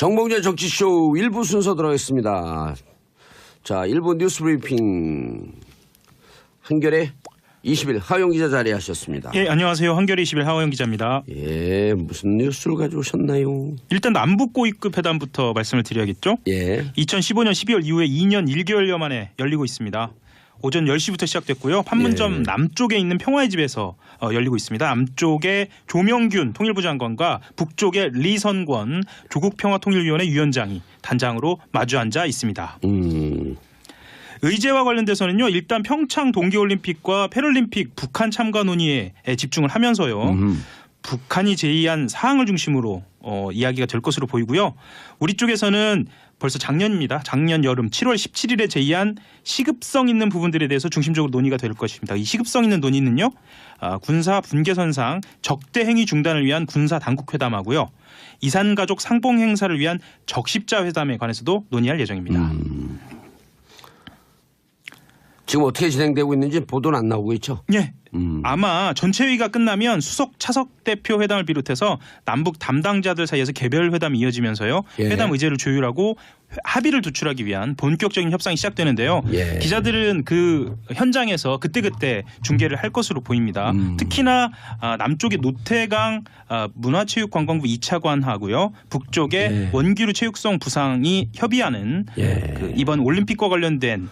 정봉재 정치쇼 1부 순서 들어가겠습니다. 자, 1부 뉴스 브리핑 한겨레 20일 하영 기자 자리하셨습니다. 예, 안녕하세요. 한겨레 20일 하영 기자입니다. 예, 무슨 뉴스를 가져오셨나요? 일단 남북 고위급 회담부터 말씀을 드려야겠죠? 예. 2015년 12월 이후에 2년 1개월여 만에 열리고 있습니다. 오전 10시부터 시작됐고요. 판문점 남쪽에 있는 평화의 집에서 열리고 있습니다. 남쪽에 조명균 통일부 장관과 북쪽에 리선권 조국평화통일위원회 위원장이 단장으로 마주 앉아 있습니다. 의제와 관련돼서는요. 일단 평창 동계올림픽과 패럴림픽 북한 참가 논의에 집중을 하면서요. 북한이 제의한 사항을 중심으로 이야기가 될 것으로 보이고요. 우리 쪽에서는 벌써 작년입니다. 작년 여름 7월 17일에 제의한 시급성 있는 부분들에 대해서 중심적으로 논의가 될 것입니다. 이 시급성 있는 논의는요. 군사 분계선상 적대 행위 중단을 위한 군사 당국 회담하고요. 이산가족 상봉 행사를 위한 적십자 회담에 관해서도 논의할 예정입니다. 지금 어떻게 진행되고 있는지 보도는 안 나오고 있죠? 예. 아마 전체 회의가 끝나면 수석 차석 대표 회담을 비롯해서 남북 담당자들 사이에서 개별 회담이 이어지면서요. 회담 의제를 조율하고 합의를 도출하기 위한 본격적인 협상이 시작되는데요. 기자들은 그 현장에서 그때그때 중계를 할 것으로 보입니다. 특히나 남쪽의 노태강 문화체육관광부 2차관하고요. 북쪽의 원기루 체육성 부상이 협의하는 그 이번 올림픽과 관련된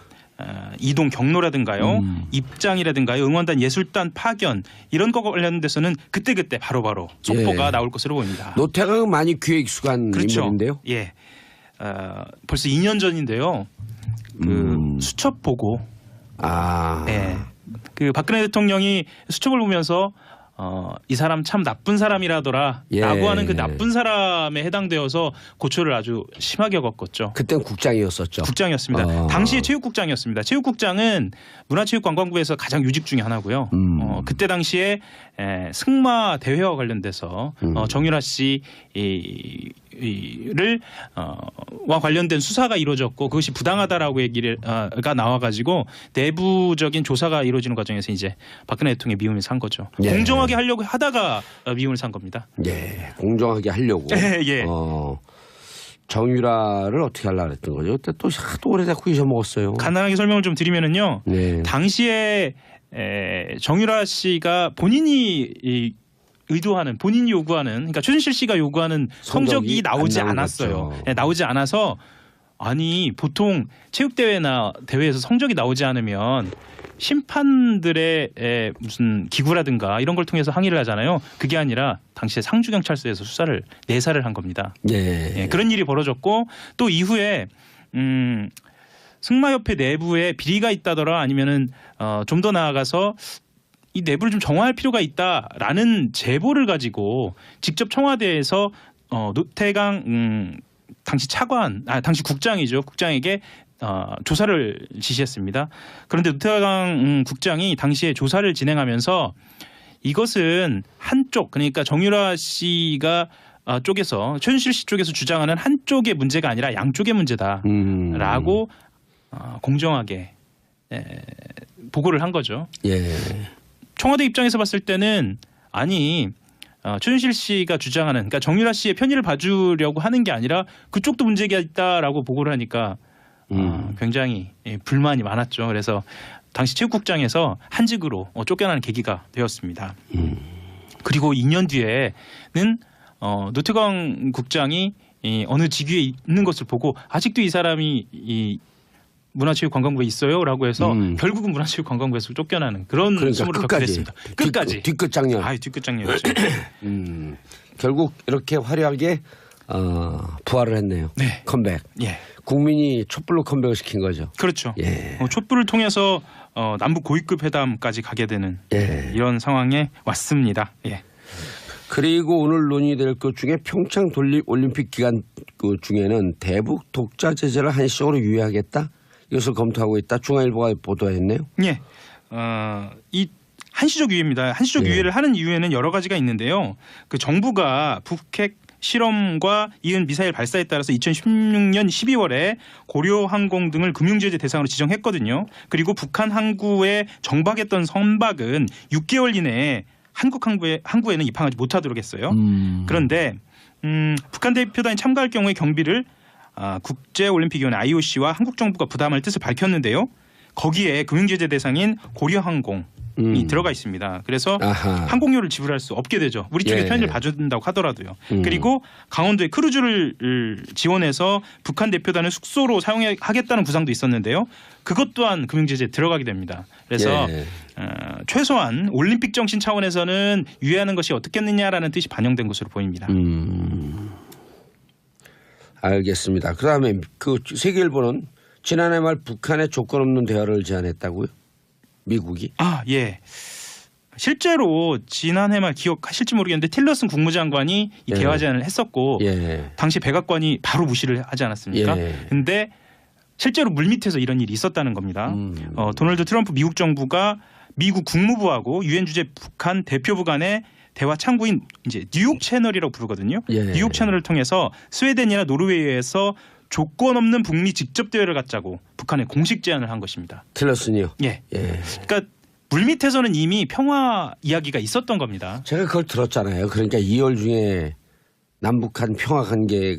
이동 경로라든가요, 입장이라든가요, 응원단 예술단 파견 이런 거 관련돼서는 그때그때 바로바로 속보가 나올 것으로 보입니다. 노태강은 많이 귀에 익숙한 인물인데요. 예, 벌써 2년 전인데요. 그 수첩 보고, 그 박근혜 대통령이 수첩을 보면서 이 사람 참 나쁜 사람이라더라 라고 하는 그 나쁜 사람에 해당되어서 고초를 아주 심하게 겪었죠. 그땐 국장이었었죠. 국장이었습니다. 당시에 체육국장이었습니다. 체육국장은 문화체육관광부에서 가장 요직 중에 하나고요. 그때 당시에 승마 대회와 관련돼서 정유라 씨를 와 관련된 수사가 이루어졌고 그것이 부당하다라고 얘기가 나와가지고 내부적인 조사가 이루어지는 과정에서 이제 박근혜 대통령의 미움을 산 거죠. 공정하게 하려고 하다가 미움을 산 겁니다. 예, 공정하게 하려고. 정유라를 어떻게 하려고 했던 거죠? 그때 또 하도 오래 잡고 잊어먹었어요. 간단하게 설명을 좀 드리면은요. 당시에 정유라 씨가 본인이 의도하는 본인이 요구하는 그러니까 최순실 씨가 요구하는 성적이 나오지 않았어요. 나오지 않아서 아니 보통 체육대회나 대회에서 성적이 나오지 않으면 심판들의 무슨 기구라든가 이런 걸 통해서 항의를 하잖아요. 그게 아니라 당시에 상주경찰서에서 수사를 내사를 한 겁니다. 그런 일이 벌어졌고 또 이후에 승마협회 내부에 비리가 있다더라 아니면은 좀 더 나아가서 이 내부를 좀 정화할 필요가 있다라는 제보를 가지고 직접 청와대에서 노태강 당시 차관, 당시 국장이죠. 국장에게 조사를 지시했습니다. 그런데 노태강 국장이 당시에 조사를 진행하면서 이것은 한쪽 그러니까 정유라 씨가 쪽에서 최순실 씨 쪽에서 주장하는 한쪽의 문제가 아니라 양쪽의 문제다라고 공정하게 보고를 한 거죠. 청와대 입장에서 봤을 때는 아니 최순실 씨가 주장하는 그러니까 정유라 씨의 편의를 봐주려고 하는 게 아니라 그쪽도 문제가 있다라고 보고를 하니까 굉장히 불만이 많았죠. 그래서 당시 체육국장에서 한직으로 쫓겨나는 계기가 되었습니다. 그리고 2년 뒤에는 노태강 국장이 어느 직위에 있는 것을 보고 아직도 이 사람이 문화체육관광부에 있어요라고 해서 결국은 문화체육관광부에서 쫓겨나는 그런 수모를 겪게 됐습니다. 끝까지. 뒤끝 장면. 뒤끝 장면이었죠. 결국 이렇게 화려하게 부활을 했네요. 컴백. 국민이 촛불로 컴백을 시킨 거죠. 그렇죠. 촛불을 통해서 남북 고위급 회담까지 가게 되는 이런 상황에 왔습니다. 그리고 오늘 논의될 것 중에 평창 올림픽 기간 중에는 대북 독자 제재를 한시적으로 유예하겠다. 이것을 검토하고 있다. 중앙일보가 보도했네요. 이 한시적 유예입니다. 한시적 유예를 하는 이유에는 여러 가지가 있는데요. 그 정부가 북핵 실험과 이은 미사일 발사에 따라서 2016년 12월에 고려항공 등을 금융제재 대상으로 지정했거든요. 그리고 북한 항구에 정박했던 선박은 6개월 이내에 한국 항구에는 입항하지 못하도록 했어요. 그런데 북한 대표단이 참가할 경우에 경비를 국제올림픽위원회 IOC와 한국 정부가 부담할 뜻을 밝혔는데요. 거기에 금융제재 대상인 고려항공이 들어가 있습니다. 그래서 아하. 항공료를 지불할 수 없게 되죠. 우리 쪽에 예. 편의를 봐준다고 하더라도요. 그리고 강원도에 크루즈를 지원해서 북한 대표단을 숙소로 사용하겠다는 구상도 있었는데요. 그것 또한 금융제재에 들어가게 됩니다. 그래서 예. 최소한 올림픽 정신 차원에서는 유예하는 것이 어떻겠느냐라는 뜻이 반영된 것으로 보입니다. 알겠습니다. 그다음에 그 세계일보는 지난해 말 북한의 조건 없는 대화를 제안했다고요? 미국이? 예. 실제로 지난해 말 기억하실지 모르겠는데 틸러슨 국무장관이 이 대화 제안을 했었고 예. 당시 백악관이 바로 무시를 하지 않았습니까? 예. 근데 실제로 물밑에서 이런 일이 있었다는 겁니다. 도널드 트럼프 미국 정부가 미국 국무부하고 유엔 주재 북한 대표부 간의 대화 창구인 이제 뉴욕 채널이라고 부르거든요. 예. 뉴욕 채널을 통해서 스웨덴이나 노르웨이에서 조건 없는 북미 직접 대화를 갖자고 북한에 공식 제안을 한 것입니다. 틸러슨이요? 예. 예. 그러니까 물밑에서는 이미 평화 이야기가 있었던 겁니다. 제가 그걸 들었잖아요. 그러니까 2월 중에 남북한 평화 관계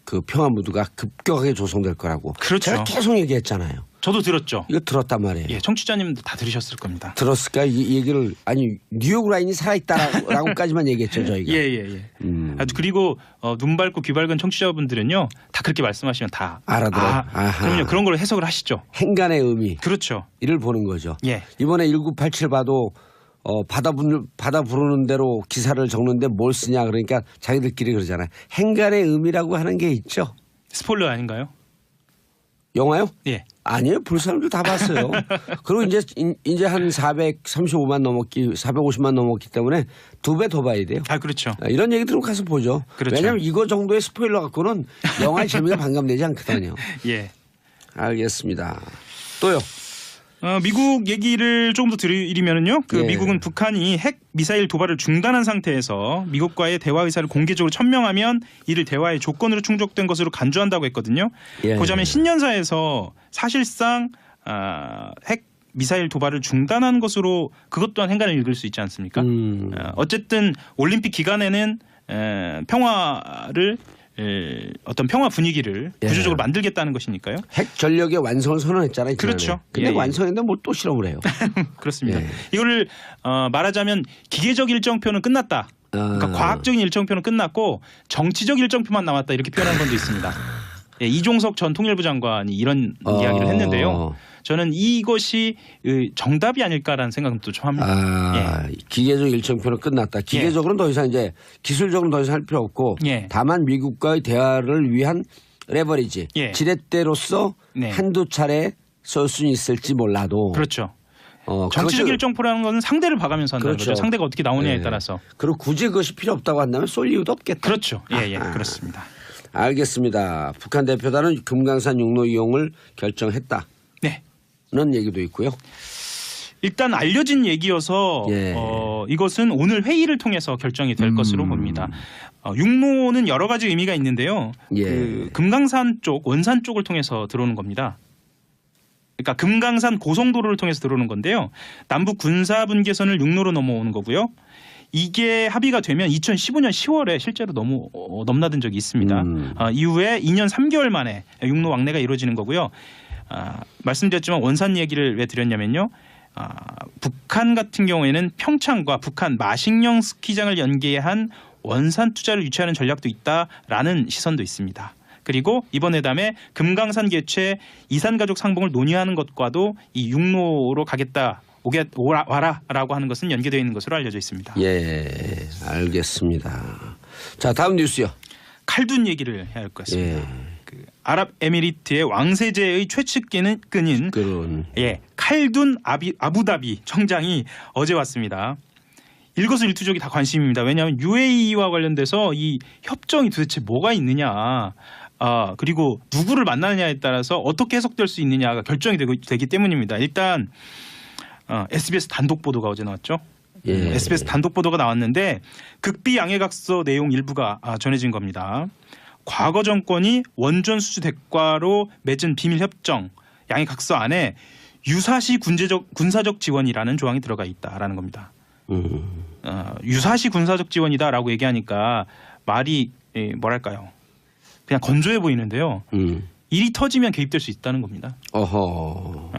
그 평화 무드가 급격하게 조성될 거라고. 그렇죠. 제가 계속 얘기했잖아요. 저도 들었죠. 이거 들었단 말이에요. 예, 청취자님도 다 들으셨을 겁니다. 들었을까? 이 얘기를 아니 뉴욕 라인이 살아있다라고까지만 얘기했죠 저희가. 예. 그리고 눈 밝고 귀 밝은 청취자분들은요 다 그렇게 말씀하시면 다 알아들어요. 그럼요. 그런 걸로 해석을 하시죠. 행간의 의미. 그렇죠. 이를 보는 거죠. 예. 이번에 1987 봐도 바다 부르는 대로 기사를 적는데 뭘 쓰냐 그러니까 자기들끼리 그러잖아요. 행간의 의미라고 하는 게 있죠. 스포일러 아닌가요? 영화요? 예. 아니에요. 볼 사람들 다 봤어요. 그리고 이제 한 435만 넘었기, 450만 넘었기 때문에 2배 더 봐야 돼요. 그렇죠. 이런 얘기 들으면 가서 보죠. 그렇죠. 왜냐하면 이거 정도의 스포일러 갖고는 영화의 재미가 반감되지 않거든요. 예. 알겠습니다. 또요. 미국 얘기를 조금 더 드리면은요. 예. 미국은 북한이 핵 미사일 도발을 중단한 상태에서 미국과의 대화 의사를 공개적으로 천명하면 이를 대화의 조건으로 충족된 것으로 간주한다고 했거든요. 예. 보자면 신년사에서 사실상 핵 미사일 도발을 중단한 것으로 그것 또한 행간을 읽을 수 있지 않습니까? 어쨌든 올림픽 기간에는 평화를 어떤 평화 분위기를 구조적으로 만들겠다는 것이니까요. 핵 전력의 완성을 선언했잖아요. 그렇죠. 근데 예. 완성했는데 뭐 또 실험을 해요. 그렇습니다. 예. 이거를 말하자면 기계적 일정표는 끝났다. 그러니까 과학적인 일정표는 끝났고 정치적 일정표만 남았다 이렇게 표현한 건도 있습니다. 예, 이종석 전 통일부 장관이 이런 이야기를 했는데요. 저는 이것이 정답이 아닐까라는 생각도 좀 합니다. 기계적 일정표는 끝났다. 기계적으로는 더 이상 이제 기술적으로는 더 이상 할 필요 없고 다만 미국과의 대화를 위한 레버리지 지렛대로서 한두 차례 쓸 수는 있을지 몰라도 그렇죠. 정치적 일정표라는 건 상대를 봐가면서 한다는 거죠. 상대가 어떻게 나오냐에 따라서. 그리고 굳이 그것이 필요 없다고 한다면 쏠 이유도 없겠다. 그렇죠. 예, 그렇습니다. 알겠습니다. 북한 대표단은 금강산 육로 이용을 결정했다. 는 얘기도 있고요. 일단 알려진 얘기여서 이것은 오늘 회의를 통해서 결정이 될 것으로 봅니다. 육로는 여러 가지 의미가 있는데요. 그 금강산 쪽, 원산 쪽을 통해서 들어오는 겁니다. 그러니까 금강산 고속도로를 통해서 들어오는 건데요. 남북 군사 분계선을 육로로 넘어오는 거고요. 이게 합의가 되면 2015년 10월에 실제로 넘나든 적이 있습니다. 이후에 2년 3개월 만에 육로 왕래가 이루어지는 거고요. 말씀드렸지만 원산 얘기를 왜 드렸냐면요. 북한 같은 경우에는 평창과 북한 마식령 스키장을 연계한 원산 투자를 유치하는 전략도 있다라는 시선도 있습니다. 그리고 이번 회담에 금강산 개최 이산가족 상봉을 논의하는 것과도 이 육로로 가겠다. 와라라고 하는 것은 연계되어 있는 것으로 알려져 있습니다. 예, 알겠습니다. 자, 다음 뉴스요. 칼둔 얘기를 해야 할 것 같습니다. 그 아랍에미리트의 왕세제의 최측근인 칼둔 아부다비 청장이 어제 왔습니다. 일거수일투족이 다 관심입니다. 왜냐하면 UAE와 관련돼서 이 협정이 도대체 뭐가 있느냐, 그리고 누구를 만나느냐에 따라서 어떻게 해석될 수 있느냐가 결정이 되기 때문입니다. 일단 SBS 단독 보도가 어제 나왔죠. SBS 단독 보도가 나왔는데 극비 양해각서 내용 일부가 전해진 겁니다. 과거 정권이 원전 수주 대가로 맺은 비밀 협정 양해각서 안에 유사시 군사적 지원이라는 조항이 들어가 있다라는 겁니다. 유사시 군사적 지원이다라고 얘기하니까 말이 뭐랄까요? 그냥 건조해 보이는데요. 일이 터지면 개입될 수 있다는 겁니다. 어허.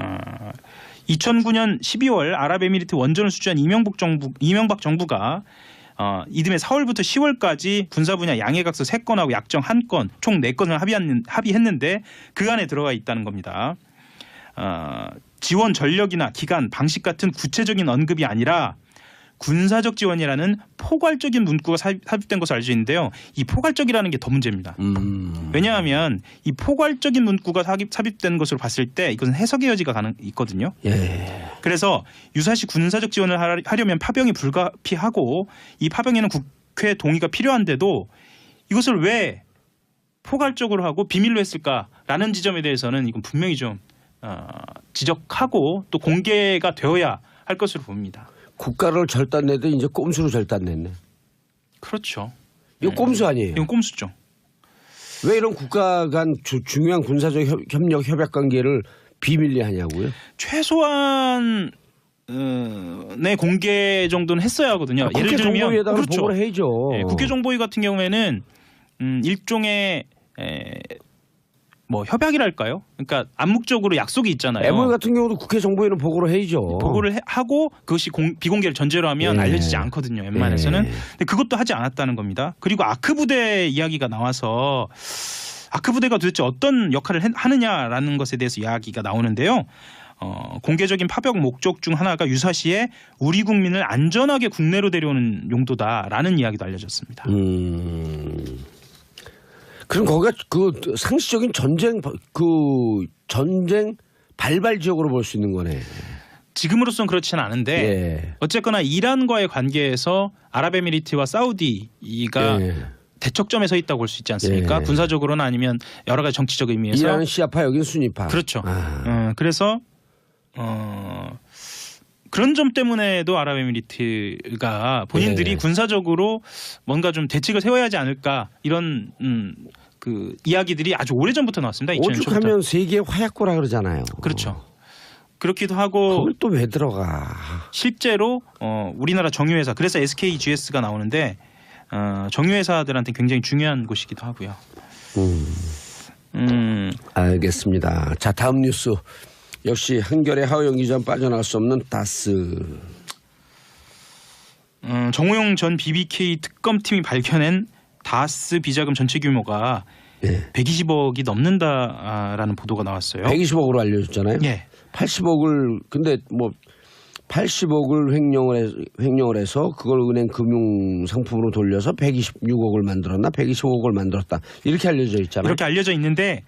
2009년 12월 아랍에미리트 원전을 수주한 이명박 정부가 이듬해 4월부터 10월까지 군사 분야 양해각서 3건하고 약정 1건 총 4건을 합의했는데 그 안에 들어가 있다는 겁니다. 지원 전력이나 기간, 방식 같은 구체적인 언급이 아니라 군사적 지원이라는 포괄적인 문구가 삽입된 것으로 알려져 있는데요. 이 포괄적이라는 게 더 문제입니다. 왜냐하면 이 포괄적인 문구가 삽입된 것으로 봤을 때 이것은 해석의 여지가 있거든요. 예. 그래서 유사시 군사적 지원을 하려면 파병이 불가피하고 이 파병에는 국회 동의가 필요한데도 이것을 왜 포괄적으로 하고 비밀로 했을까라는 지점에 대해서는 이건 분명히 좀 지적하고 또 공개가 되어야 할 것으로 봅니다. 국가를 절단내도 이제 꼼수로 절단냈네. 그렇죠. 이거 꼼수 아니에요? 이건 꼼수죠. 왜 이런 국가 간 중요한 군사적 협력 협약 관계를 비밀리 하냐고요? 최소한 내 공개 정도는 했어야 하거든요. 예를 들면 정보위에다가 그렇죠. 보고를 해야죠. 국회 정보위 같은 경우에는 일종의 뭐 협약이랄까요? 그러니까 암묵적으로 약속이 있잖아요. MOU 같은 경우도 국회 정보위는 보고를 해야죠. 보고를 하고 그것이 비공개를 전제로 하면 알려지지 않거든요. 웬만해서는. 근데 그것도 하지 않았다는 겁니다. 그리고 아크 부대 이야기가 나와서 아크 부대가 도대체 어떤 역할을 하느냐라는 것에 대해서 이야기가 나오는데요. 공개적인 파병 목적 중 하나가 유사시에 우리 국민을 안전하게 국내로 데려오는 용도다라는 이야기도 알려졌습니다. 그럼 거기가 그 상시적인 전쟁 발발 지역으로 볼 수 있는 거네. 지금으로서는 그렇지는 않은데 어쨌거나 이란과의 관계에서 아랍에미리트와 사우디가 대척점에 서 있다고 볼 수 있지 않습니까? 군사적으로는 아니면 여러 가지 정치적 의미에서. 이란은 시아파, 여기는 순위파. 그렇죠. 그래서 그런 점 때문에도 아랍에미리트가 본인들이 군사적으로 뭔가 좀 대책을 세워야 하지 않을까 이런 그 이야기들이 아주 오래전부터 나왔습니다. 오죽하면 세계의 화약고라 그러잖아요. 그렇죠. 그렇기도 하고 그걸 또 왜 들어가? 실제로 우리나라 정유회사 그래서 SKGS가 나오는데 정유회사들한테 굉장히 중요한 곳이기도 하고요. 알겠습니다. 자, 다음 뉴스. 역시 한결의 하호영 기자 빠져나갈 수 없는 다스. 정호영 전 BBK 특검팀이 밝혀낸 다스 비자금 전체 규모가 120억이 넘는다라는 보도가 나왔어요. 120억으로 알려졌잖아요. 80억을 근데 뭐 80억을 횡령을 해서 그걸 은행 금융 상품으로 돌려서 126억을 만들었나 125억을 만들었다 이렇게 알려져 있잖아요. 이렇게 알려져 있는데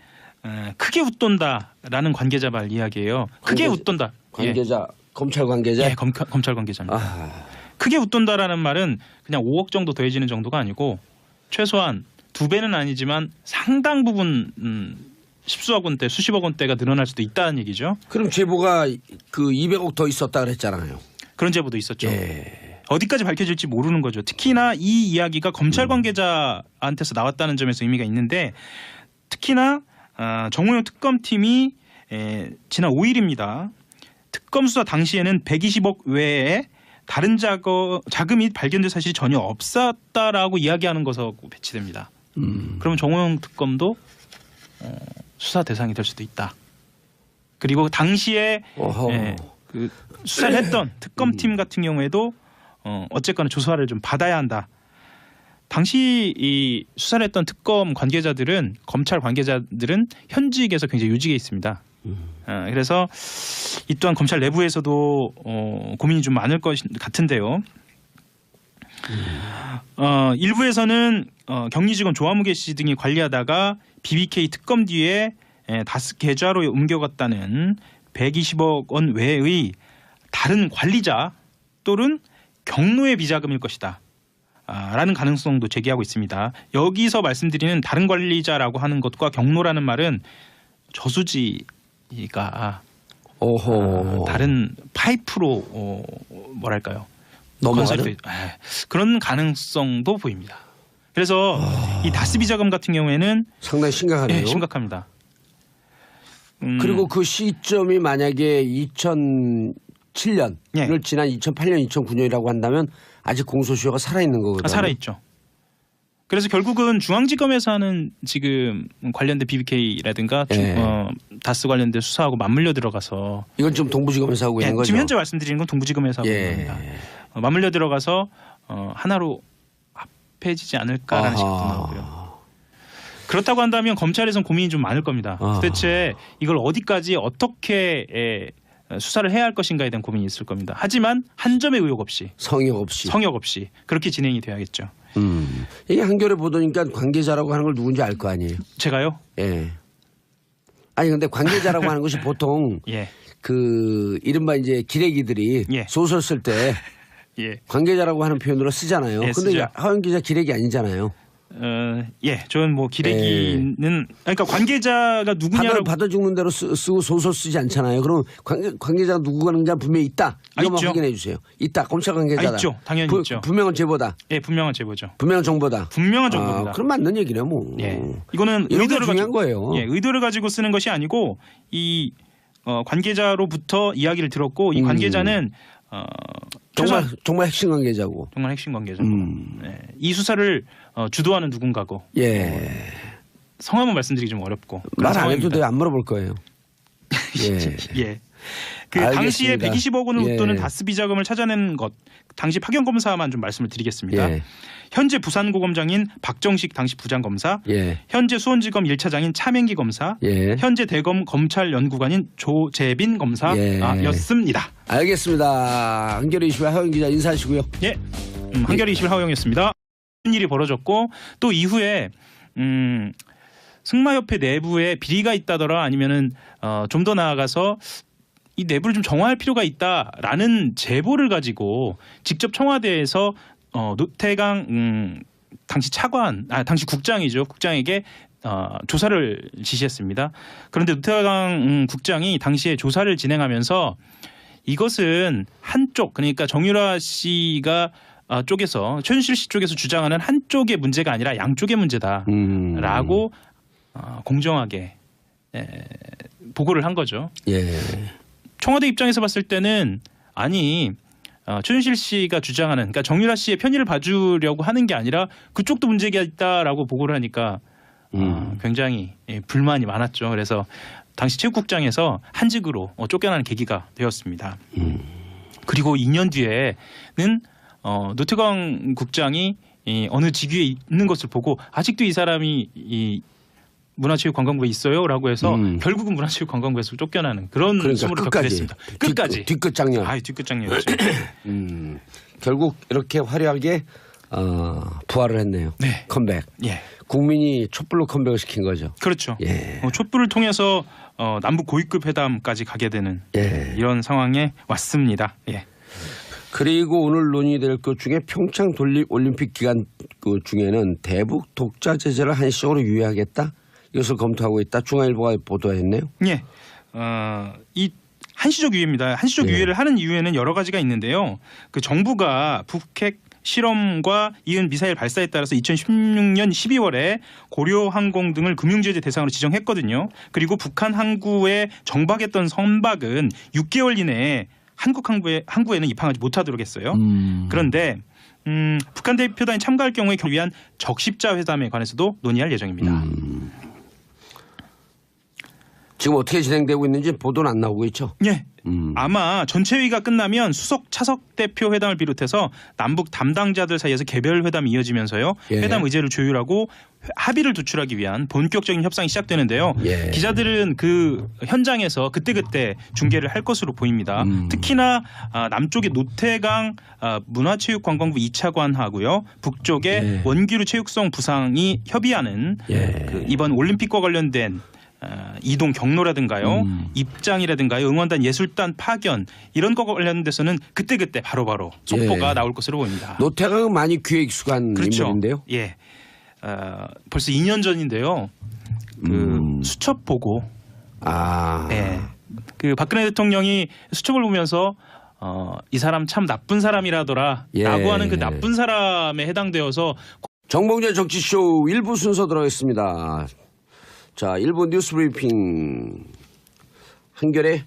크게 웃돈다라는 관계자 말 이야기예요. 크게 웃돈다. 관계자 검찰 관계자. 검찰 관계자입니다. 크게 웃돈다라는 말은 그냥 5억 정도 더해지는 정도가 아니고 최소한 2배는 아니지만 상당 부분 십수억 원대, 수십억 원대가 늘어날 수도 있다는 얘기죠. 그럼 제보가 그 200억 더 있었다 그랬잖아요. 그런 제보도 있었죠. 어디까지 밝혀질지 모르는 거죠. 특히나 이 이야기가 검찰 관계자한테서 나왔다는 점에서 의미가 있는데 특히나 정호영 특검팀이 지난 5일입니다. 특검 수사 당시에는 120억 외에 다른 자금이 발견될 사실이 전혀 없었다라고 이야기하는 것하고 배치됩니다. 그러면 정호영 특검도 수사 대상이 될 수도 있다. 그리고 당시에 그 수사를 했던 특검팀 같은 경우에도 어쨌거나 조사를 좀 받아야 한다. 당시 이 수사를 했던 특검 관계자들은 검찰 관계자들은 현직에서 굉장히 요직에 있습니다. 그래서 이 또한 검찰 내부에서도 고민이 좀 많을 것 같은데요. 일부에서는 경리직원 조화무게 씨 등이 관리하다가 BBK 특검 뒤에 다스 계좌로 옮겨갔다는 120억 원 외의 다른 관리자 또는 경로의 비자금일 것이다. 라는 가능성도 제기하고 있습니다. 여기서 말씀드리는 다른 관리자라고 하는 것과 경로라는 말은 저수지가 다른 파이프로 뭐랄까요? 넘어가는 그런 가능성도 보입니다. 그래서 이 다스 비자금 같은 경우에는 상당히 심각하네요. 심각합니다. 그리고 그 시점이 만약에 2007년을 지난 2008년, 2009년이라고 한다면 아직 공소시효가 살아있는 거거든요. 살아있죠. 그래서 결국은 중앙지검에서 하는 지금 관련된 BBK라든가 다스 관련된 수사하고 맞물려 들어가서 이건 지금 동부지검에서 하고 있는 거죠? 지금 현재 말씀드리는 건 동부지검에서 하고 있는 겁니다. 맞물려 들어가서 하나로 합해지지 않을까라는 생각도 나오고요. 그렇다고 한다면 검찰에선 고민이 좀 많을 겁니다. 도대체 이걸 어디까지 어떻게 수사를 해야 할 것인가에 대한 고민이 있을 겁니다. 하지만 한 점의 의혹 없이 성역 없이 그렇게 진행이 돼야겠죠. 이게 한겨레 보도니까 관계자라고 하는 걸 누군지 알 거 아니에요? 제가요? 예. 아니 근데 관계자라고 하는 것이 보통 예. 그 이른바 이제 기레기들이 소설 쓸 때 관계자라고 하는 표현으로 쓰잖아요. 근데 하원 기자 기레기 아니잖아요. 저는 뭐 기레기는 그러니까 관계자가 누구냐라고 받아 죽는 대로 쓰고 소설 쓰지 않잖아요. 그럼 관계자가 누구가 하는지 분명히 있다. 이거만 확인해 주세요. 있다. 검찰 관계자다. 있죠. 당연히 있죠. 분명한 제보다. 예, 분명한 제보죠. 분명한 정보다. 분명한 정보입니다. 그럼 맞는 얘기네 뭐. 예. 이거는 의도를 중요한 거예요. 예, 의도를 가지고 쓰는 것이 아니고 이 관계자로부터 이야기를 들었고 이 관계자는 정말 핵심 관계자고. 정말 핵심 관계자고. 이 수사를 주도하는 누군가고. 성함은 말씀드리기 좀 어렵고. 말 안 해도 안 물어볼 거예요. 그 당시에 120억 원을 웃도는 다스 비자금을 찾아낸 것, 당시 파견 검사만 좀 말씀을 드리겠습니다. 현재 부산고검장인 박정식 당시 부장검사, 현재 수원지검 1차장인 차명기 검사, 현재 대검 검찰연구관인 조재빈 검사였습니다. 알겠습니다. 한겨레 21 하영 기자 인사하시고요. 한겨레 21 하영이었습니다. 일이 벌어졌고 또 이후에 승마협회 내부에 비리가 있다더라 아니면은 좀 더 나아가서 이 내부를 좀 정화할 필요가 있다라는 제보를 가지고 직접 청와대에서 노태강 당시 당시 국장에게 조사를 지시했습니다. 그런데 노태강 국장이 당시에 조사를 진행하면서 이것은 한쪽 그러니까 정유라 씨가 쪽에서 최순실 씨 쪽에서 주장하는 한쪽의 문제가 아니라 양쪽의 문제다라고 공정하게 보고를 한 거죠. 청와대 입장에서 봤을 때는 아니 최순실 씨가 주장하는 그러니까 정유라 씨의 편의를 봐주려고 하는 게 아니라 그쪽도 문제가 있다라고 보고를 하니까 굉장히 불만이 많았죠. 그래서 당시 체육국장에서 한직으로 쫓겨나는 계기가 되었습니다. 그리고 2년 뒤에는 노태강 국장이 어느 직위에 있는 것을 보고 아직도 이 사람이 문화체육관광부에 있어요라고 해서 결국은 문화체육관광부에서 쫓겨나는 그런 수모를 겪게 됐습니다. 끝까지. 뒤끝장렬. 뒤끝장렬이었죠. 결국 이렇게 화려하게 부활을 했네요. 컴백. 국민이 촛불로 컴백을 시킨 거죠. 그렇죠. 촛불을 통해서 남북 고위급 회담까지 가게 되는 이런 상황에 왔습니다. 그리고 오늘 논의될 것 중에 평창 올림픽 기간 중에는 대북 독자 제재를 한시적으로 유예하겠다. 이것을 검토하고 있다. 중앙일보가 보도했네요. 이 한시적 유예입니다. 한시적 유예를 하는 이유에는 여러 가지가 있는데요. 그 정부가 북핵 실험과 이은 미사일 발사에 따라서 2016년 12월에 고려항공 등을 금융제재 대상으로 지정했거든요. 그리고 북한 항구에 정박했던 선박은 6개월 이내에 한국 항구에는 입항하지 못하도록 했어요. 그런데 북한 대표단이 참가할 경우에 위한 적십자 회담에 관해서도 논의할 예정입니다. 지금 어떻게 진행되고 있는지 보도는 안 나오고 있죠? 아마 전체 회의가 끝나면 수석 차석 대표 회담을 비롯해서 남북 담당자들 사이에서 개별 회담이 이어지면서요. 회담 의제를 조율하고 합의를 도출하기 위한 본격적인 협상이 시작되는데요. 기자들은 그 현장에서 그때그때 중계를 할 것으로 보입니다. 특히나 남쪽의 노태강 문화체육관광부 2차관하고요. 북쪽의 원기루 체육성 부상이 협의하는 그 이번 올림픽과 관련된 이동 경로라든가요, 입장이라든가요, 응원단 예술단 파견 이런 거 관련돼서는 그때그때 바로바로 속보가 나올 것으로 보입니다. 노태강은 많이 귀에 익숙한 인물인데요. 벌써 2년 전인데요. 그 수첩 보고, 그 박근혜 대통령이 수첩을 보면서 이 사람 참 나쁜 사람이라더라라고 하는 그 나쁜 사람에 해당되어서 정봉재 정치쇼 1부 순서 들어가겠습니다. 자, 1부 뉴스 브리핑 한겨레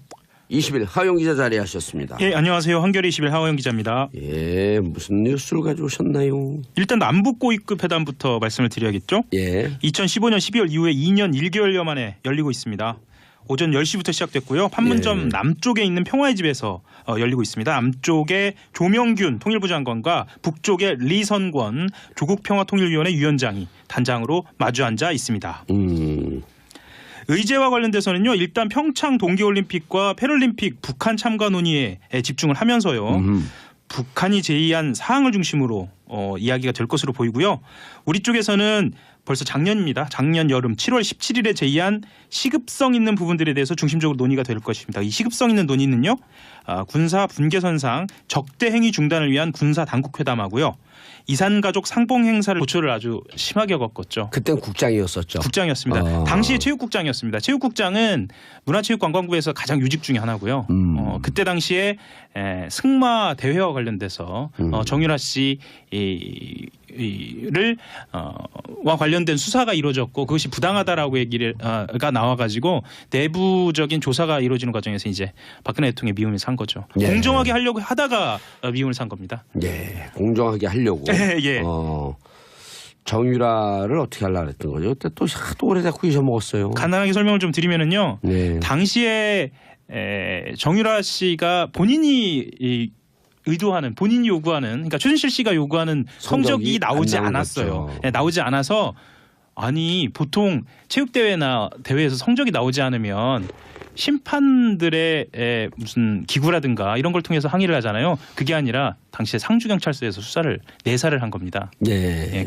20일 하호영 기자 자리하셨습니다. 예, 안녕하세요. 한겨레 20일 하호영 기자입니다. 예, 무슨 뉴스를 가져오셨나요? 일단 남북 고위급 회담부터 말씀을 드려야겠죠? 예. 2015년 12월 이후에 2년 1개월여 만에 열리고 있습니다. 오전 10시부터 시작됐고요. 판문점 남쪽에 있는 평화의 집에서 열리고 있습니다. 남쪽에 조명균 통일부 장관과 북쪽에 리선권 조국평화통일위원회 위원장이 단장으로 마주 앉아 있습니다. 의제와 관련돼서는요. 일단 평창 동계올림픽과 패럴림픽 북한 참가 논의에 집중을 하면서요. 북한이 제의한 사항을 중심으로 이야기가 될 것으로 보이고요. 우리 쪽에서는 벌써 작년입니다. 작년 여름 7월 17일에 제의한 시급성 있는 부분들에 대해서 중심적으로 논의가 될 것입니다. 이 시급성 있는 논의는요. 군사 분계선상 적대 행위 중단을 위한 군사 당국회담하고요. 이산가족 상봉 행사를 고초를 아주 심하게 겪었죠. 그땐 국장이었었죠. 국장이었습니다. 당시에 체육국장이었습니다. 체육국장은 문화체육관광부에서 가장 요직 중에 하나고요. 그때 당시에 승마 대회와 관련돼서 정유라 씨를 와 관련된 수사가 이루어졌고 그것이 부당하다라고 얘기가 나와가지고 내부적인 조사가 이루어지는 과정에서 이제 박근혜 대통령이 미움을 산 거죠. 예. 공정하게 하려고 하다가 미움을 산 겁니다. 예, 공정하게 하려고. 예. 정유라를 어떻게 하려고 했던 거죠? 그때 또 하도 오래 자꾸 잊어먹었어요. 간단하게 설명을 좀 드리면은요. 당시에 정유라 씨가 본인이 의도하는 본인이 요구하는 그러니까 최순실 씨가 요구하는 성적이 나오지 않았어요. 네, 나오지 않아서 아니 보통 체육대회나 대회에서 성적이 나오지 않으면 심판들의 무슨 기구라든가 이런 걸 통해서 항의를 하잖아요. 그게 아니라 당시에 상주경찰서에서 수사를 내사를 한 겁니다. 예.